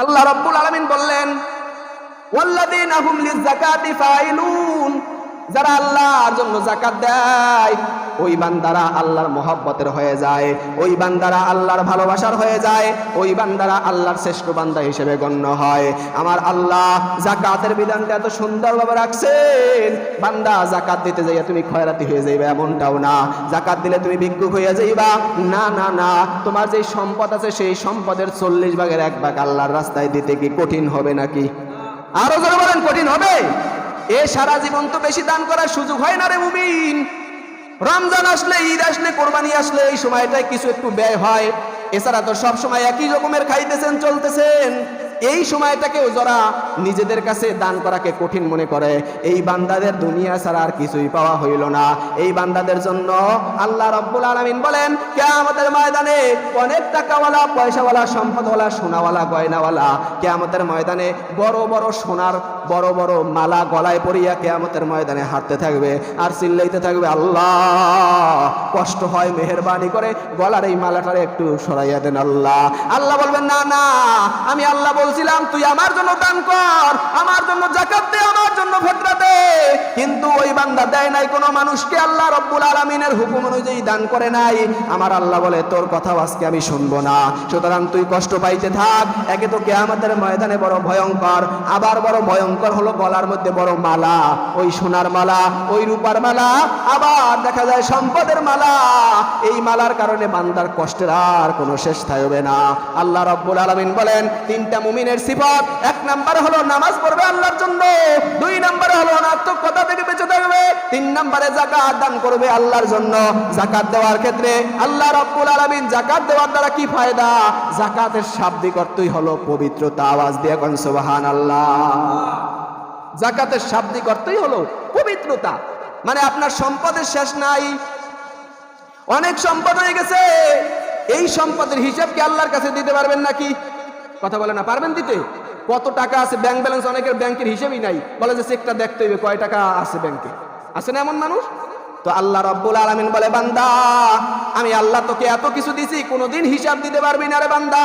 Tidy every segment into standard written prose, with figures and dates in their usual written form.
আল্লাহ রাব্বুল আলামিন বললেন, ওয়াল্লাযীনা হুম লিয-যাকাতি ফাইলুন, যারা আল্লাহর জন্য যাকাত দেয় ওই বান্দারা আল্লাহর মহব্বতের হয়ে যায়, ওই বান্দারা আল্লাহর ভালোবাসার হয়ে যায়, ওই বান্দারা আল্লাহর শ্রেষ্ঠ বান্দা হিসেবে গণ্য হয়। আমার আল্লাহ যাকাতের বিধানটা এত সুন্দরভাবে রাখছেন, বান্দা যাকাত দিতে যাইয়া তুমি খয়রাতি হয়ে যাইবা এমনটাও না, যাকাত দিলে তুমি ভিক্ষুক হয়ে যাইবা, না না না, তোমার যে সম্পদ আছে সেই সম্পদের 40 ভাগের 1 ভাগ আল্লাহর রাস্তায় দিতে কি কঠিন হবে নাকি? আরো জোরে বলেন, কঠিন হবে? এ সারা জীবন তো বেশি দান করার সুযোগ হয় না রে মুমিন। রমজান আসলে, ঈদ আসলে, কোরবানি আসলে এই সময়টায় কিছু একটু ব্যয় হয়, এছাড়া তো সব সময় একই রকমের খাইতেছেন চলতেছেন। এই সময়টাকেও যারা নিজেদের কাছে দান করাকে কঠিন মনে করে, এই বান্দাদের দুনিয়া ছাড়া আর কিছুই পাওয়া হইল না। এই বান্দাদের জন্য আল্লাহ রাব্বুল আলামিন বলেন, কিয়ামতের ময়দানে অনেক টাকাওয়ালা, পয়সাওয়ালা, সম্পদওয়ালা, সোনাওয়ালা, গয়নাওয়ালা কিয়ামতের ময়দানে বড় বড় সোনার বড় বড় মালা গলায় পরিয়া কিয়ামতের ময়দানে হাঁটতে থাকবে আর চিল্লাইতে থাকবে, আল্লাহ কষ্ট হয়, মেহেরবানি করে গলার এই মালাটারে একটু সরাইয়া দেন আল্লাহ। আল্লাহ বলবেন, না না, আমি আল্লাহ বলছিলাম তুই আমার জন্য দান কর, আমার জন্য যাকাত দে, আমার জন্য ফিতরা দে, কিন্তু ওই বান্দা দেয় নাই কোনো মানুষকে, আল্লাহ রাব্বুল আলামিনের হুকুম অনুযায়ী দান করে নাই। আমার আল্লাহ বলে, তোর কথাও আজকে আমি শুনবো না, সুতরাং তুই কষ্ট পাইতে থাক। একে তো কিয়ামতের ময়দানে বড় ভয়ঙ্কর, আবার বড় ভয়ঙ্কর হলো গলার মধ্যে বড় মালা, ওই সোনার মালা, ওই রূপার মালা, আবার দেখা যায় সম্পদের মালা। এই মালার কারণে বান্দার কষ্টের আর কোনো শেষ থাকবে না। আল্লাহ রাব্বুল আলামিন বলেন, 3টা মুমিনের সিফাত, 1 নাম্বার হলো নামাজ পড়বে আল্লাহর জন্য, 2 নম্বরে হলো অনাত্মকতা থেকে বেঁচে থাকবে, 3 নম্বরে যাকাত দান করবে আল্লাহর জন্য। যাকাত দেওয়ার ক্ষেত্রে আল্লাহ রাব্বুল আলামিন যাকাত দেওয়ার দ্বারা কি ফায়দা? যাকাতের শাব্দিক অর্থই হলো পবিত্রতা। আওয়াজ দিয়ে কোন সুবহানাল্লাহ। যাকাতের শাব্দিক অর্থই হলো পবিত্রতা, মানে আপনার সম্পদের শেষ নাই, অনেক সম্পদ হয়ে গেছে, এই সম্পদের হিসাব কি আল্লাহর কাছে দিতে পারবেন নাকি? কথা বলে না, পারবেন দিতে? কত টাকা আছে ব্যাংক ব্যালেন্স, অনেকের ব্যাংকের হিসেবই নাই, বলে যে চেকটা দেখতে হইবে কয় টাকা আছে ব্যাংকে, আছে না এমন মানুষ? তো আল্লাহ রাব্বুল আলামিন বলে, বান্দা আমি আল্লাহ তোকে এত কিছু দিছি, কোনোদিন হিসাব দিতে পারবি না রে বান্দা,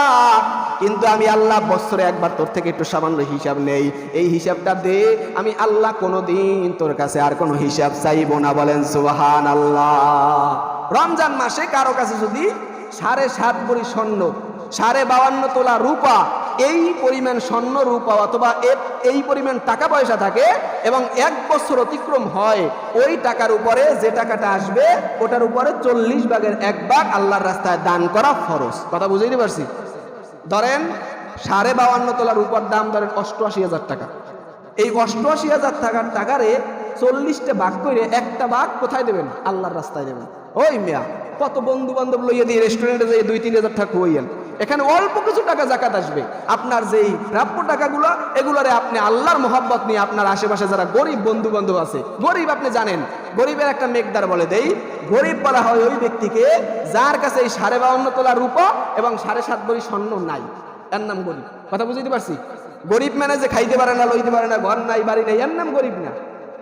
কিন্তু আমি আল্লাহ বছরে একবার তোর থেকে একটু সামান্য হিসাব নেই, এই হিসাবটা দে, আমি আল্লাহ কোনোদিন তোর কাছে আর কোনো হিসাব চাইবো না। বলেন সুবহানাল্লাহ। রমজান মাসে কারো কাছে যদি 7.5 ভরি স্বর্ণ, 52.5 তোলা রূপা, এই পরিমাণ স্বর্ণ রূপা অথবা এই পরিমাণ টাকা পয়সা থাকে এবং 1 বছর অতিক্রম হয়, ওই টাকার উপরে যে টাকাটা আসবে ওটার উপরে 40 ভাগের 1 ভাগ আল্লাহর রাস্তায় দান করা ফরজ। কথা বুঝাইতে পারছি? ধরেন 52.5 তোলা রূপার দাম ধরেন 88,000 টাকা, এই 88,000 টাকার টাকারে 40টা ভাগ করে 1টা ভাগ কোথায় দেবেন? আল্লাহর রাস্তায় দেবেন। ওই মিয়া, কত বন্ধু বান্ধব লইয়া দিয়ে রেস্টুরেন্টে যাই 2-3 হাজার টাকা খুঁইয়েন, এখানে অল্প কিছু টাকা যাকাত আসবে। আপনার যেই প্রাপ্য টাকাগুলো, এগুলোরে আপনি আল্লাহর মহব্বত নিয়ে আপনার আশেপাশে যারা গরিব বন্ধু বান্ধব আছে, গরিব আপনি জানেন, গরিবের একটা মেকদার বলে দেই, গরিব বলা হয় ওই ব্যক্তিকে যার কাছে এই 52.5 তোলা রূপা এবং 7.5 ভরি স্বর্ণ নাই, এর নাম গরিব। কথা বুঝতে পারছি? গরিব মানে যে খাইতে পারে না, লইতে পারে না, ঘর নাই, বাড়ি নাই, এর নাম গরিব না।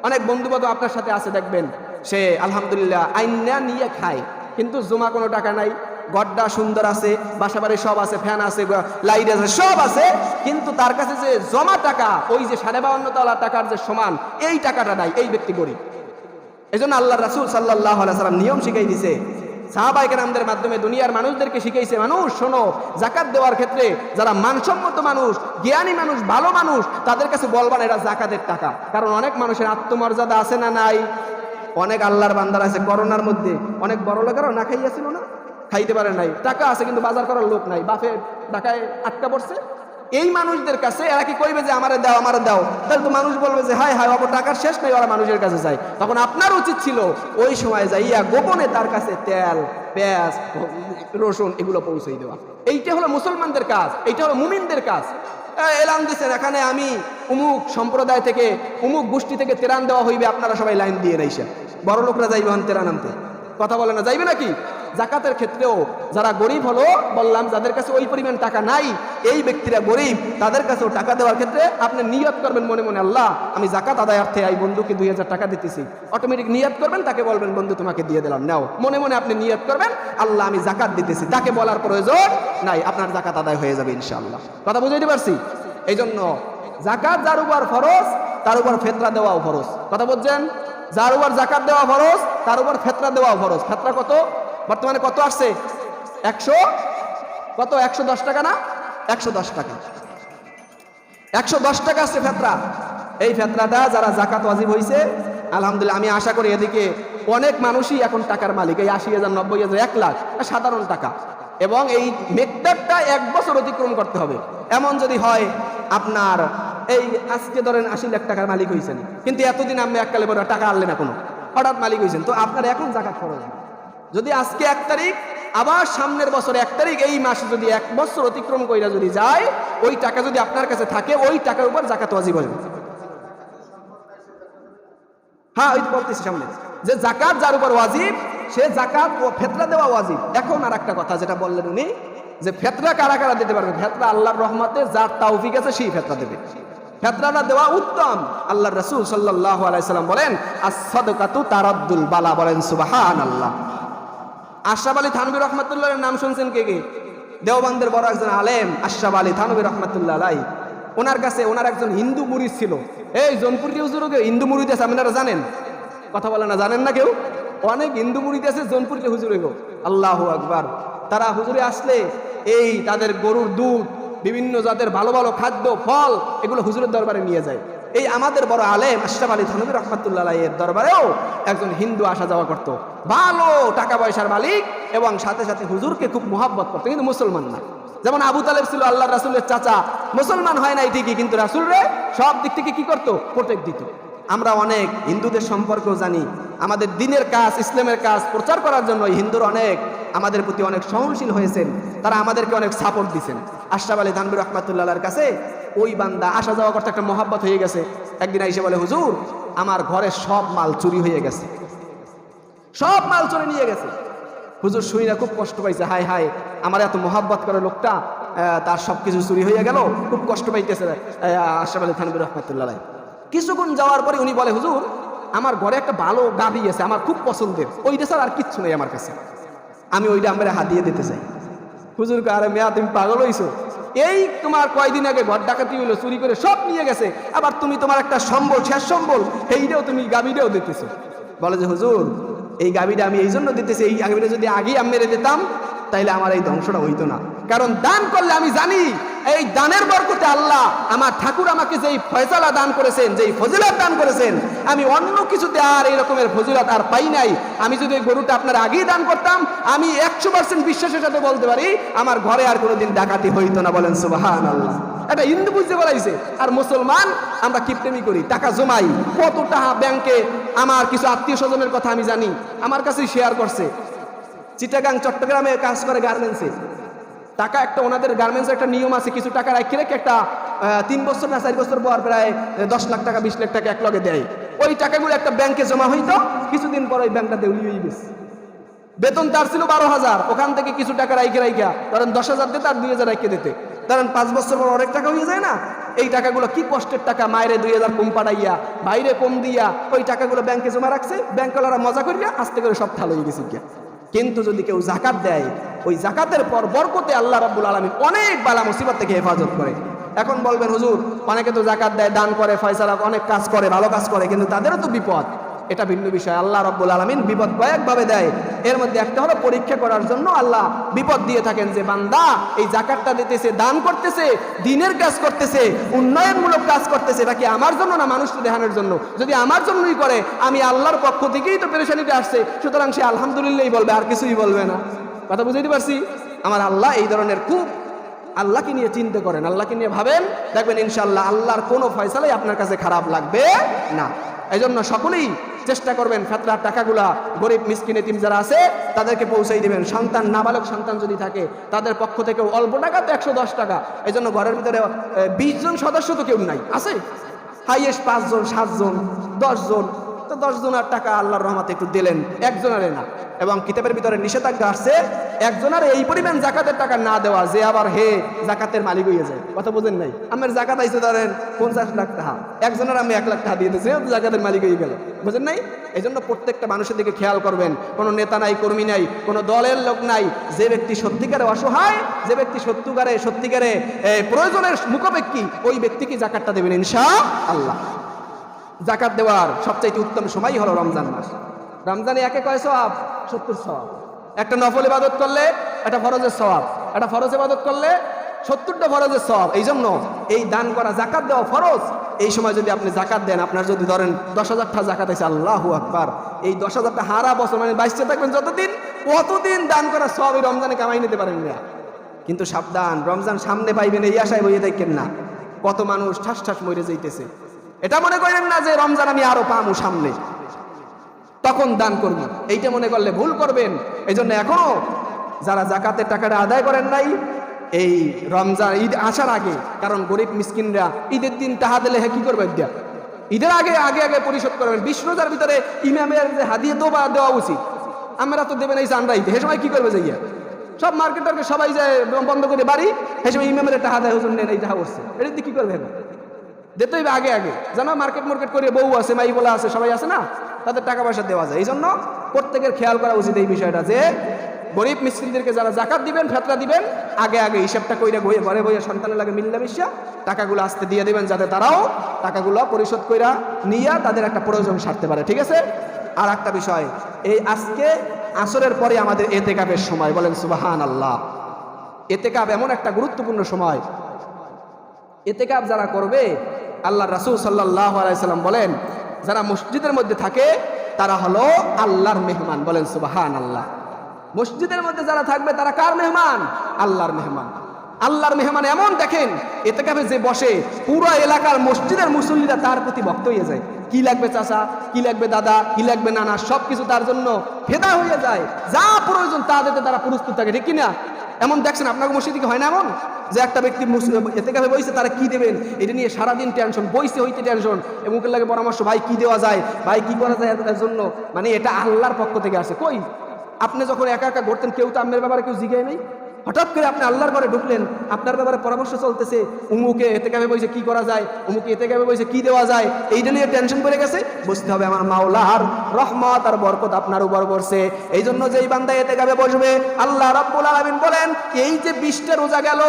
অনেক বন্ধু বান্ধব আপনার সাথে আছে, দেখবেন সে আলহামদুলিল্লাহ আইনা নিয়ে খায়, কিন্তু জমা কোনো টাকা নাই, গড্ডা সুন্দর আছে, বাসা বাড়ি সব আছে, ফ্যান আছে, লাইট আছে, সব আছে, কিন্তু তার কাছে যে জমা টাকা, ওই যে 52.5 তোলা টাকার যে সমান, এই টাকাটা নাই, এই ব্যক্তি গরিব। এই জন্য আল্লাহ রাসূল সাল্লাল্লাহু আলাইহি ওয়াসাল্লাম নিয়ম শিখাই দিছে, সাহাবায়ে কেরামদের মাধ্যমে দুনিয়ার মানুষদেরকে শিখাইছে, মানুষ শোনো, যাকাত দেওয়ার ক্ষেত্রে যারা মানসম্মত মানুষ, জ্ঞানী মানুষ, ভালো মানুষ, তাদের কাছে বলবা না এটা যাকাতের টাকা। কারণ অনেক মানুষের আত্মমর্যাদা আছে না নাই? অনেক আল্লাহর বান্দার আছে, করোনার মধ্যে অনেক বড় লোকেরাও না খাইয়াছিল না, খাইতে পারে নাই, টাকা আছে কিন্তু বাজার করার লোক নাই, বাপে ঢাকায় আটকা পড়ছে। এই মানুষদের কাছে এরা কি কইবে যে আমারে দাও, আমারে দাও? তাহলে তো মানুষ বলবে যে হায় হায়, অপর টাকার শেষ নাই, ওরা মানুষের কাছে যায়। তখন আপনার উচিত ছিল ওই সময় যাইয়া গোপনে তার কাছে তেল, পেঁয়াজ, রসুন এগুলো পৌঁছে দেওয়া। এইটা হলো মুসলমানদের কাজ, এইটা হলো মুমিনদের কাজ। এলান দিচ্ছেন, এখানে আমি উমুক সম্প্রদায় থেকে, উমুক গোষ্ঠী থেকে তেরান দেওয়া হইবে, আপনারা সবাই লাইন দিয়ে রাইসা, বড় লোকরা যাইবে তেরান আনতে। কথা বলে না, যাইবে নাকি? জাকাতের ক্ষেত্রেও যারা গরিব হলো, বললাম যাদের কাছে ওই পরিমাণ টাকা নাই, এই ব্যক্তিরা গরিব, তাদের কাছেও টাকা দেওয়ার ক্ষেত্রে আপনি নিয়ত করবেন মনে মনে, আল্লাহ আমি জাকাত আদায়ার্থে এই বন্ধুকে 2000 টাকা দিতেছি। অটোমেটিক নিয়ত করবেন, তাকে বলবেন বন্ধু তোমাকে দিয়ে দিলাম, নাও। মনে মনে আপনি নিয়ত করবেন আল্লাহ আমি জাকাত দিতেছি, তাকে বলার প্রয়োজন নাই, আপনার জাকাত আদায় হয়ে যাবে ইনশাআল্লাহ। কথা বুঝাইতে পারছি? এই জন্য জাকাত যার উপর ফরজ তার উপর ফিতরা দেওয়াও ফরজ। কথা বলছেন? যার উপর জাকাত দেওয়া ফরজ তার উপর ফিতরা দেওয়াও ফরজ। ফিতরা কত বর্তমানে কত আসছে? 110 টাকা না? 110 টাকা, 110 টাকা আসছে ফিতরা। এই ফিতরাটা যারা জাকাত ওয়াজিব হয়েছে, আলহামদুলিল্লাহ আমি আশা করি এদিকে অনেক মানুষই এখন টাকার মালিক। এই 80,000, 90,000, 1 লাখ সাধারণ টাকা। এবং এই মেকদারটা 1 বছর অতিক্রম করতে হবে। এমন যদি হয় আপনার এই আজকে ধরেন 80 লাখ টাকার মালিক হয়েছেন, কিন্তু এতদিন আপনি এককালে পরে টাকা আনলেন না, কোনো হঠাৎ মালিক হয়েছেন, তো আপনার এখন জাকাত ফরজ। যদি আজকে 1 তারিখ, আবার সামনের বছর 1 তারিখ, এই মাসে যদি 1 বছর অতিক্রম কইরা যদি যায়, ওই টাকা যদি আপনার কাছে থাকে, ওই টাকার উপর জাকাত ওয়াজিব হবে। হ্যাঁ, ওই বলতেছি সামনে যে জাকাত যার উপর ওয়াজিব, সে জাকাত ও ফিতরা দেওয়া ওয়াজিব। এখন আর একটা কথা যেটা বললেন উনি, যে ফিতরা কারা কারা দিতে পারবে? ফিতরা আল্লাহর রহমতে যার তাওফিক আছে সেই ফিতরা দেবে। ফিতরাটা দেওয়া উত্তম। আল্লাহর রাসূল সাল্লাল্লাহু আলাইহি সাল্লাম বলেন আস-সাদকাতু তারাদ্দুল বালা, বলেন সুবহানাল্লাহ। আশরাফ আলী থানভী রহমাতুল্লাহর নাম শুনছেন কে কে? দেওবন্দের বড় একজন আলেম আশরাফ আলী থানভী রহমাতুল্লাহ আলাইহি। ওনার কাছে ওনার একজন হিন্দু মুরিদ ছিল। এই জোনপুর হুজুরকে হিন্দু মুরিদ আছে, আপনারা জানেন? কথা বলে না, জানেন না কেউ? অনেক হিন্দু মুরিদ আছে জোনপুর হুজুরে গো, আল্লাহু আকবার। তারা হুজুরে আসলে এই তাদের গরুর দুধ, বিভিন্ন জাতের ভালো ভালো খাদ্য, ফল, এগুলো হুজুরের দরবারে নিয়ে যায়। এই আমাদের বড় আলেম আশরাফ আলী থানভী রহমাতুল্লাহ আলাইহির দরবারেও একজন হিন্দু আসা যাওয়া করত, ভালো টাকা পয়সার মালিক, এবং সাথে সাথে হুজুরকে খুব মোহাব্বত করতো, কিন্তু মুসলমান না। যেমন আবু তালেব ছিল আল্লাহর রাসূলের চাচা, মুসলমান হয় নাই ঠিকই, কিন্তু রাসূলরে সব দিক থেকে কি করতো? প্রোটেক্ট দিত। আমরা অনেক হিন্দুদের সম্পর্কেও জানি, আমাদের দ্বীনের কাজ, ইসলামের কাজ প্রচার করার জন্য হিন্দুরা অনেক আমাদের প্রতি অনেক সহনশীল হয়েছেন, তারা আমাদেরকে অনেক সাপোর্ট দিয়েছেন। আশরাফ আলী থানভী রহমাতুল্লাহর কাছে ওই বান্দা আসা যাওয়া করতে একটা মহাব্বত হয়ে গেছে। একদিন এসে বলে, হুজুর আমার ঘরের সব মাল চুরি হয়ে গেছে, সব মাল চুরি নিয়ে গেছে। হুজুর শুই না খুব কষ্ট পাইছে, হায় হায় আমার এত মহাব্বত করে লোকটা, তার সব কিছু চুরি হয়ে গেল, খুব কষ্ট পাইতেছে আশরাফ আলী থানভী রহমাতুল্লাহ। কিছুক্ষণ যাওয়ার পরে উনি বলে, হুজুর আমার ঘরে একটা ভালো গাভী আছে, আমার খুব পছন্দের, ওইটা স্যার আর কিচ্ছু নেই আমার কাছে, আমি ওইটা আমার হাতিয়ে দিতে চাই। হুজুর আরে মেয়া তুমি পাগল হইছো, এই তোমার কয়দিন আগে ঘর ডাকাতি হইলো, চুরি করে সব নিয়ে গেছে, আবার তুমি তোমার একটা সম্বল, শেষ সম্বল, এইটাও তুমি গাভীটাও দিতেছো। বলে যে হুজুর এই গাভীটা আমি এই জন্য দিতেছি, এই গাভীটা যদি আগেই আমি মেরে দিতাম তাইলে আমার এই ধ্বংসটা হইতো না। কারণ দান করলে আমি জানি এই দানের বরকতে আল্লাহ আমার ঠাকুর আমাকে যেই ফয়সালা দান করেছেন, যেই ফজিলত দান করেছেন, আমি অন্য কিছুতে আর এই রকমের ফজিলত আর পাই নাই। আমি যদি এই গরুটা আপনার আগেই দান করতাম, আমি 100% বিশ্বাসের সাথে বলতে পারি আমার ঘরে আর কোনোদিন ডাকাতি হইতো না। বলেন সুবহানাল্লাহ। এটা হিন্দু বুঝতে বলাইছে। আর মুসলমান আমরা কিপটেমি করি, টাকা জমাই, কত টাকা ব্যাংকে। আমার কিছু আত্মীয় স্বজনের কথা আমি জানি, আমার কাছেই শেয়ার করছে, চিটাগাং চট্টগ্রামে কাজ করে গার্মেন্টসে। টাকা একটা ওনাদের গার্মেন্টসের একটা নিয়ম আছে, কিছু টাকা রাখি রেখে একটা 3 বছর না 4 বছর পর প্রায় 10 লাখ টাকা 20 লাখ টাকা এক লগে দেয়। ওই টাকাগুলো একটা ব্যাংকে জমা হইতো, কিছুদিন পর ওই ব্যাংকটা দেউলি হয়ে গেছে। বেতন তার ছিল 12,000, ওখান থেকে কিছু টাকা রাইখা ধরেন 10,000 দিতে আর 2,000 রাইখে দিতে, ধরেন 5 বছর পর অনেক টাকা হয়ে যায় না। এই টাকাগুলো কি কষ্টের টাকা, মায়েরে 2,000 কম পাঠাইয়া, বাইরে কম দিয়া ওই টাকাগুলো ব্যাংকে জমা রাখছে। ব্যাংকওয়ালারা মজা করিয়া আস্তে করে সব ঠাল হয়ে গেছে গিয়া। কিন্তু যদি কেউ জাকাত দেয়, ওই জাকাতের পর বরকতে আল্লাহ রাব্বুল আলামিন অনেক বালা মুসিবত থেকে হেফাজত করে। এখন বলবেন হুজুর অনেকে তো জাকাত দেয়, দান করে, ফয়সালা অনেক কাজ করে, ভালো কাজ করে, কিন্তু তাদেরও তো বিপদ। এটা ভিন্ন বিষয়। আল্লাহ রাব্বুল আলামিন বিপদ কয়েকভাবে দেয়, এর মধ্যে একটা হলো পরীক্ষা করার জন্য আল্লাহ বিপদ দিয়ে থাকেন, যে বান্দা এই জাকাতটা দিতেছে, দান করতেছে, দ্বীনের কাজ করতেছে, উন্নয়নমূলক কাজ করতেছে, এটা কি আমার জন্য না মানুষকে দেখানোর জন্য? যদি আমার জন্যই করে, আমি আল্লাহর পক্ষ থেকেই তো পেরেশানিটা আসছে, সুতরাং সে আলহামদুলিল্লাহই বলবে, আর কিছুই বলবে না। কথা বুঝাইতে পারছি? আমার আল্লাহ এই ধরনের খুব, আল্লাহকে নিয়ে চিন্তা করেন, আল্লাহকে নিয়ে ভাবেন, দেখবেন ইনশাআল্লাহ আল্লাহর কোনো ফয়সালাই আপনার কাছে খারাপ লাগবে না। এই জন্য সকলেই চেষ্টা করবেন ফিতরার টাকাগুলা গরিব মিসকিন এতিম যারা আছে তাদেরকে পৌঁছাই দিবেন। সন্তান, নাবালক সন্তান যদি থাকে তাদের পক্ষ থেকেও অল্প টাকা তো 110 টাকা। এই জন্য ঘরের ভিতরে 20 জন সদস্য তো কেউ নাই, আছে হাইয়েস্ট 5 জন, 7 জন, 10 জন, তো 10 জনের টাকা আল্লাহর রহমতে একটু দিলেন, একজনের না। এবং কিতাবের ভিতরে নিষেধাজ্ঞা আসছে একজনের এই পরিমাণ জাকাতের টাকা না দেওয়া যে আবার হে জাকাতের মালিক হয়ে যায়। কথা বুঝেন নাই? আমার জাকাত আইছে ধরেন 50 লাখ টাকা, একজনের আমি 1 লাখ টাকা দিয়ে দিয়েছি, জাকাতের মালিক হয়ে গেল। বুঝেন নাই? এই জন্য প্রত্যেকটা মানুষের দিকে খেয়াল করবেন। কোনো নেতা নাই, কর্মী নাই, কোনো দলের লোক নাই। যে ব্যক্তি সত্যিকারে অসহায়, যে ব্যক্তি সত্যিকারে প্রয়োজনের মুখাপেক্ষী, ওই ব্যক্তিকে জাকাতটা দেবেন ইনশাআল্লাহ। জাকাত দেওয়ার সবচাইতে উত্তম সময় হলো রমজান মাস। রমজানে একে কয় সওয়াব? 70 সওয়াব। একটা নফল ইবাদত করলে একটা ফরজের সওয়াব, একটা ফরজ ইবাদত করলে 70টা ফরজের সওয়াব। এই জন্য এই দান করা, জাকাত দেওয়া ফরজ। এই সময় যদি আপনি জাকাত দেন, আপনার যদি ধরেন 10,000 টাকা জাকাত আছে, আল্লাহু আকবার, এই 10,000 টাকা হারা বছর মানে 22 থাকবেন যতদিন, কতদিন দান করা সওয়াব এই রমজানে কামাই নিতে পারেন না। কিন্তু সাবধান, রমজান সামনে পাইবেন এই আশায় বইয়ে দেখেন না। কত মানুষ ঠাস ঠাস মরে যাইতেছে। এটা মনে করেন না যে রমজান আমি আরো পামু সামনে, তখন দান করবো, এইটা মনে করলে ভুল করবেন। এই জন্য এখনো যারা জাকাতের টাকাটা আদায় করেন নাই, এই রমজান ঈদ আসার আগে, কারণ গরিব মিসকিনরা ঈদের দিন টাকা দিলে কি করবে? ঈদের আগে আগে পরিশোধ করবেন। 20 রোজার ভিতরে ইমামের যে হাদিয়া দেওয়া উচিত, আমরা তো দেবেন এই চান্দাইতে। সে সময় কি করবে? যাইয়া সব মার্কেটারকে সবাই যায় বন্ধ করে বাড়ি, সেই সময় ইমামের টাকা দেয়, হুজুর নেন এই টাকা করছে, এটা দিয়ে কি করবে? দিতে হইবে আগে জানো, মার্কেট করে বউ আছে, মাই বলা আছে, সবাই আছে না, তাদের টাকা পয়সা দেওয়া যায়। এই জন্য প্রত্যেকের খেয়াল করা উচিত এই বিষয়টা, যে গরিব মিসকিনদেরকে যারা জাকাত দিবেন, ফেতরা দিবেন, আগে হিসাবটা কইরা ঘরে বইয়ে সন্তানের লাগে মিল্লামিশা টাকাগুলো আস্তে দিয়ে দিবেন, যাতে তারাও টাকাগুলো পরিশোধ কইরা নিয়ে তাদের একটা প্রয়োজন সারতে পারে। ঠিক আছে? আর একটা বিষয়, এই আজকে আসরের পরে আমাদের এতেকাফের সময়, বলেন সুবহানাল্লাহ। এতেকাফ এমন একটা গুরুত্বপূর্ণ সময়, এতেকাফ যারা করবে, আল্লাহ রাসূল সাল্লাল্লাহু আলাইহি সাল্লাম বলেন, যারা মসজিদের মধ্যে থাকে তারা হলো আল্লাহর মেহমান। বলেন সুবহানাল্লাহ। মসজিদের মধ্যে যারা থাকবে তারা কার মেহমান? আল্লাহর মেহমান। আল্লাহর মেহমান এমন, দেখেন এতেকাফে যে বসে, পুরো এলাকার মসজিদের মুসল্লিরা তার প্রতি ভক্ত হয়ে যায়। কি লাগবে চাচা, কি লাগবে দাদা, কি লাগবে নানা, সবকিছু তার জন্য ফেদা হয়ে যায়। যা প্রয়োজন তা দিতে তারা প্রস্তুত থাকে। ঠিক কিনা? এমন দেখছেন আপনার মসজিদে কি হয় না এমন, যে একটা ব্যক্তি এতেকাফে বইছে, তারা কি দেবেন এটা নিয়ে সারাদিন টেনশন, বইছে হইতে টেনশন, এবং লাগে পরামর্শ, ভাই কি দেওয়া যায়, ভাই কি করা যায় এর জন্য। মানে এটা আল্লাহর পক্ষ থেকে আসে। কই আপনি যখন একা ঘুরতেন, কেউ তো আপনার ব্যাপারে কেউ জিজ্ঞাসা নেই। হঠাৎ করে আপনি আল্লাহর ঘরে ঢুকলেন, আপনার ব্যাপারে পরামর্শ চলতেছে, উমুকে এতেকাফে বইছে কি করা যায়, উমুকে এতেকাফে বইছে কি দেওয়া যায়, এইটা নিয়ে টেনশন করে গেছে। বুঝতে হবে আমার মাওলার রহমত আর বরকত আপনার উপর পড়ছে। এই জন্য যেই বান্দা এতেকাফে বসবে, আল্লাহ রাব্বুল আলামিন বলেন, এই যে 20টা রোজা গেল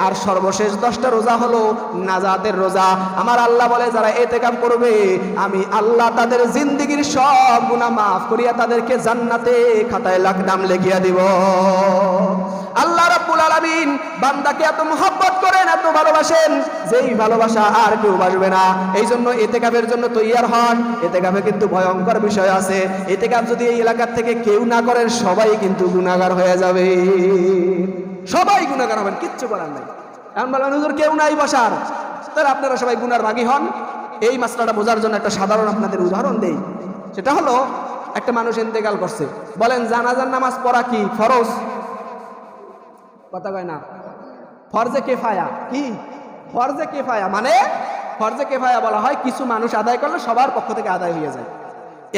আর সর্বশেষ 10টা রোজা হলো নাজাতের রোজা। আমার আল্লাহ বলে, যারা এতেকাফ করবে, আমি আল্লাহ তাদের জিন্দেগীর সব গুনাহ মাফ করিয়া তাদেরকে জান্নাতে খাতায় নাম লিখিয়ে দিব। আল্লাহ রাব্বুল আলামিন বান্দাকে এত মহব্বত করেন, এত ভালোবাসেন, যেই ভালোবাসা আর কেউ বাসবে না। এই জন্য এতেকাফের জন্য তৈয়ার হন। এতেকাফে কিন্তু ভয়ঙ্কর বিষয় আছে। এতেকাফ যদি এই এলাকার থেকে কেউ না করেন, সবাই কিন্তু গুনাহগার হয়ে যাবে, সবাই গুনাহগার হবেন, কিচ্ছু করার নাই। এখন বলেন হুজুর কেউ নাই বসার, তাহলে আপনারা সবাই গুনার ভাগী হন। এই মাসলাটা বোঝার জন্য একটা সাধারণ আপনাদের উদাহরণ দেই। সেটা হলো, একটা মানুষ ইন্তেকাল করছে, বলেন জানাজার নামাজ পড়া কি ফরজ? কথা কয় না। ফরজে কিফায়া। কি ফরজে কিফায়া? মানে ফরজে কিফায়া বলা হয় কিছু মানুষ আদায় করলে সবার পক্ষ থেকে আদায় হয়ে যায়।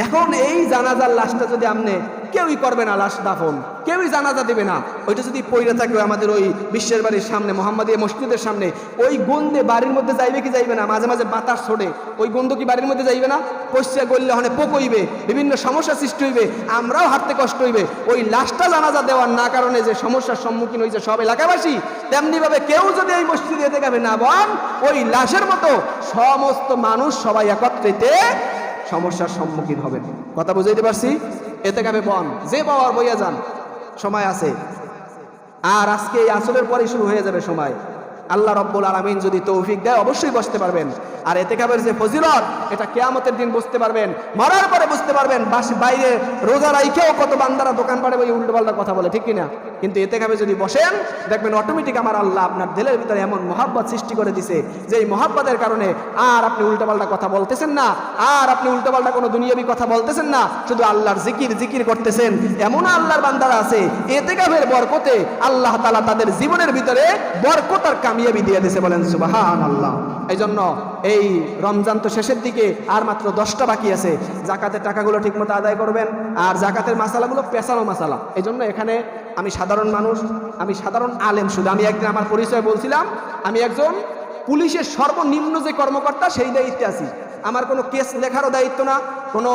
এখন এই জানাজার লাশটা যদি আপনি কেউই করবে না, লাশ দাফন কেউই জানাজা দেবে না, ওইটা যদি পইরে থাকে আমাদের ওই বিশ্বের বাড়ির সামনে, মোহাম্মদিয়া মসজিদের সামনে, ওই গন্ধে বাড়ির মধ্যে যাইবে কি যাইবে না? মাঝে মাঝে বাতাস ছোড়ে, ওই গন্ধ কি বাড়ির মধ্যে যাইবে না? পশ্চিয়া গড়লে হনে পোক হইবে, বিভিন্ন সমস্যা সৃষ্টি হইবে, আমরাও হাঁটতে কষ্ট হইবে। ওই লাশটা জানাজা দেওয়ার না কারণে যে সমস্যার সম্মুখীন হয়েছে সব এলাকাবাসী, তেমনিভাবে কেউ যদি এই মসজিদে এতেকাফে না বন, ওই লাশের মতো সমস্ত মানুষ সবাই একত্রিতে সমস্যার সম্মুখীন হবেন। কথা বুঝাইতে পারছি? এতেকাফে বন, যে পাওয়ার বইয়া যান, সময় আছে। আর আজকে এই আসরের পরেই শুরু হয়ে যাবে সময়। আল্লাহ রাব্বুল আলামিন যদি তৌফিক দেয় অবশ্যই বসতে পারবেন। আর এতেকাফের যে ফজিলত, এটা কিয়ামতের দিন বুঝতে পারবেন, মরার পরে বুঝতে পারবেন। বাইরে রোজা রাইখেও কত বান্দারা দোকান পাড়ে বই উল্টোপাল্টা কথা বলে, ঠিক কিনা? কিন্তু এতেকাফে যদি বসেন, দেখবেন অটোমেটিক আমার আল্লাহ আপনার দিলের ভিতরে এমন মহাব্বত সৃষ্টি করে দিছে, যে এই মহাব্বতের কারণে আর আপনি উল্টোপাল্টা কথা বলতেছেন না, আর আপনি উল্টোপাল্টা কোনো দুনিয়াবি কথা বলতেছেন না, শুধু আল্লাহর জিকির করতেছেন। এমন আল্লাহর বান্দারা আছে, এতেকাফের বরকতে আল্লাহ তাআলা তাদের জীবনের ভিতরে বরকত আর কাম কামিয়াবি দিয়ে দিয়েছে, বলেন সুবহানাল্লাহ। এই জন্য এই রমজান তো শেষের দিকে, আর মাত্র 10টা বাকি আছে। জাকাতের টাকাগুলো ঠিকমতো আদায় করবেন, আর জাকাতের মাসালাগুলো পেছানো মাসালা। এই জন্য এখানে আমি সাধারণ মানুষ, আমি সাধারণ আলেম শুধু। আমি একদিন আমার পরিচয় বলছিলাম, আমি একজন পুলিশের সর্বনিম্ন যে কর্মকর্তা সেই দায়িত্বে আছি। আমার কোনো কেস লেখারও দায়িত্ব না, কোনো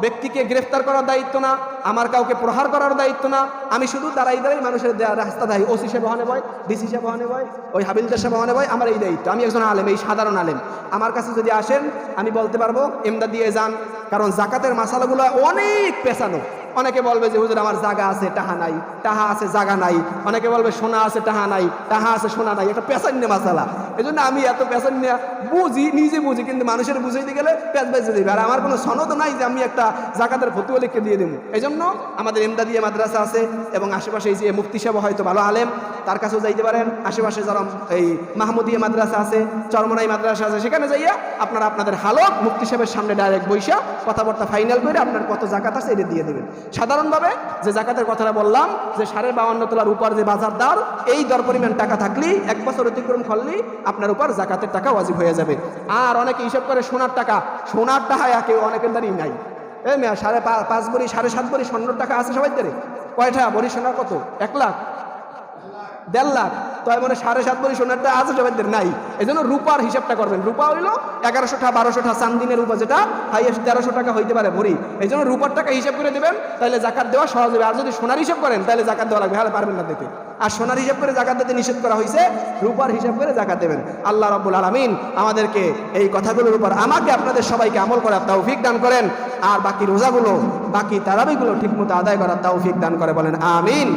ব্যক্তিকে গ্রেফতার করার দায়িত্ব না, আমার কাউকে প্রহার করার দায়িত্ব না। আমি শুধু দাঁড়াই মানুষের রাস্তা দেয়, ওসি সাহেব হনে ভয়, ডিসি সাহেব হনে ভয়, ওই হাবিলদার সাহেব হনে ভয়, আমার এই দায়িত্ব। আমি একজন আলেম, এই সাধারণ আলেম। আমার কাছে যদি আসেন আমি বলতে পারবো এমদা দিয়ে যান, কারণ জাকাতের মাসালাগুলো অনেক পেছানো। অনেকে বলবে যে হুজুর আমার জায়গা আছে টাহা নাই, টাহা আছে জায়গা নাই। অনেকে বলবে সোনা আছে টাহা নাই, টাহা আছে সোনা নাই। এটা পেছান্য মাসালা। এই জন্য আমি এত পেছান্য বুঝি, নিজে বুঝি, কিন্তু মানুষের বুঝাইতে গেলে পেঁচ বেঁচে দেবে। আর আমার কোনো সনদ নাই যে আমি একটা জাকাতের ফতুয়া লিখে দিয়ে দেবো। এই জন্য আমাদের এমদাদিয়া মাদ্রাসা আছে, এবং আশেপাশে এই যে মুফতি সাহেব হয়তো ভালো আলেম, তার কাছেও যাইতে পারেন। আশেপাশে যারা এই মাহমুদিয়া মাদ্রাসা আছে, চরমনাই মাদ্রাসা আছে, সেখানে যাইয়া আপনারা আপনাদের হালত মুফতি সাহেবের সামনে ডাইরেক্ট বইসা কথাবার্তা ফাইনাল করে আপনার কত জাকাত আছে এটা দিয়ে দেবেন। সাধারণভাবে যে জাকাতের কথাটা বললাম, যে 52.5 তোলার উপর যে বাজার দর, এই দর পরিমাণ টাকা থাকলেই 1 বছর অতিক্রম করলেই আপনার উপর জাকাতের টাকা ওয়াজিব হয়ে যাবে। আর অনেকে হিসাব করে সোনার টাকা, সোনার টাকা কেউ অনেকের দ্বারই নাই। এই মেয়া 5.5 ভরি 7.5 ভরি স্বর্ণর টাকা আছে সবাই দ্বারে। কয়টা ভরি সোনা? কত? 1 লাখ, 1.5 লাখ। তো মানে 7.5 ভরি সোনারটা আছে সবাইদের নাই। এই জন্য রূপার হিসাবটা করবেন। রূপা হইলো 1100 টাকা 1200 টাকা, চান্দিনের রূপা যেটা হাইয়েস্ট 1300 টাকা হইতে পারে ভরি। এই জন্য রূপার টাকা হিসাব করে দেবেন, তাহলে জাকাত দেওয়া সহজ হবে। আর যদি সোনার হিসাব করেন তাহলে জাকাত দেওয়া লাগবে, হলে পারবেন না দিতে। আর সোনার হিসাব করে জাকাত দিতে নিষেধ করা হয়েছে, রূপার হিসাব করে জাকাত দেবেন। আল্লাহ রাব্বুল আলামিন আমাদেরকে এই কথাগুলোর উপর, আমাকে আপনাদের সবাইকে আমল করার তৌফিক দান করেন। আর বাকি রোজাগুলো, বাকি তারাবিগুলো ঠিকমতো আদায় করার তৌফিক দান করে, বলেন আমিন।